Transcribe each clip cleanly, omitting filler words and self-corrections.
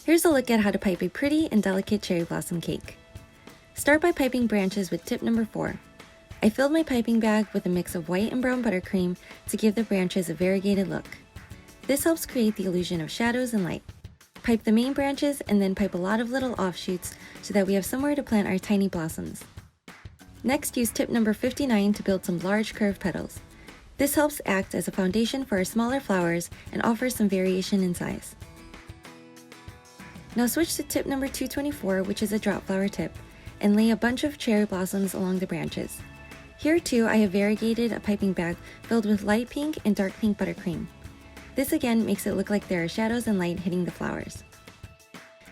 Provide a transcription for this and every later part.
Here's a look at how to pipe a pretty and delicate cherry blossom cake. Start by piping branches with tip number 4. I filled my piping bag with a mix of white and brown buttercream to give the branches a variegated look. This helps create the illusion of shadows and light. Pipe the main branches and then pipe a lot of little offshoots so that we have somewhere to plant our tiny blossoms. Next, use tip number 59 to build some large curved petals. This helps act as a foundation for our smaller flowers and offers some variation in size. Now switch to tip number 224, which is a drop flower tip, and lay a bunch of cherry blossoms along the branches. Here too, I have variegated a piping bag filled with light pink and dark pink buttercream. This again makes it look like there are shadows and light hitting the flowers.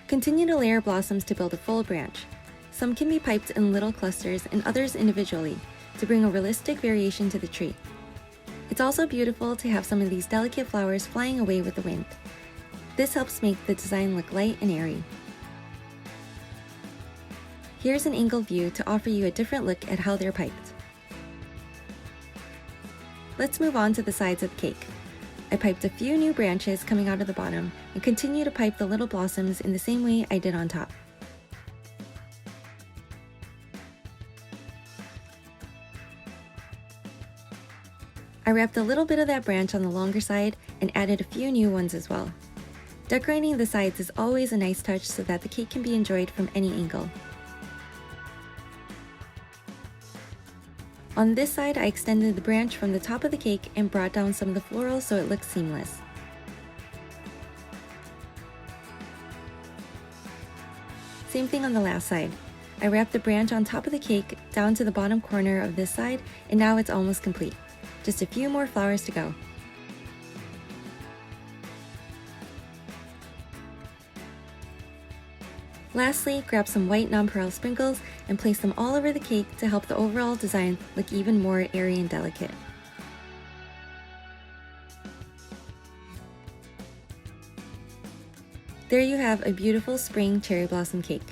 Continue to layer blossoms to build a full branch. Some can be piped in little clusters and others individually to bring a realistic variation to the tree. It's also beautiful to have some of these delicate flowers flying away with the wind. This helps make the design look light and airy. Here's an angled view to offer you a different look at how they're piped. Let's move on to the sides of the cake. I piped a few new branches coming out of the bottom and continue to pipe the little blossoms in the same way I did on top. I wrapped a little bit of that branch on the longer side and added a few new ones as well. Decorating the sides is always a nice touch so that the cake can be enjoyed from any angle. On this side, I extended the branch from the top of the cake and brought down some of the florals so it looks seamless. Same thing on the last side. I wrapped the branch on top of the cake down to the bottom corner of this side, and now it's almost complete. Just a few more flowers to go. Lastly, grab some white nonpareil sprinkles and place them all over the cake to help the overall design look even more airy and delicate. There you have a beautiful spring cherry blossom cake.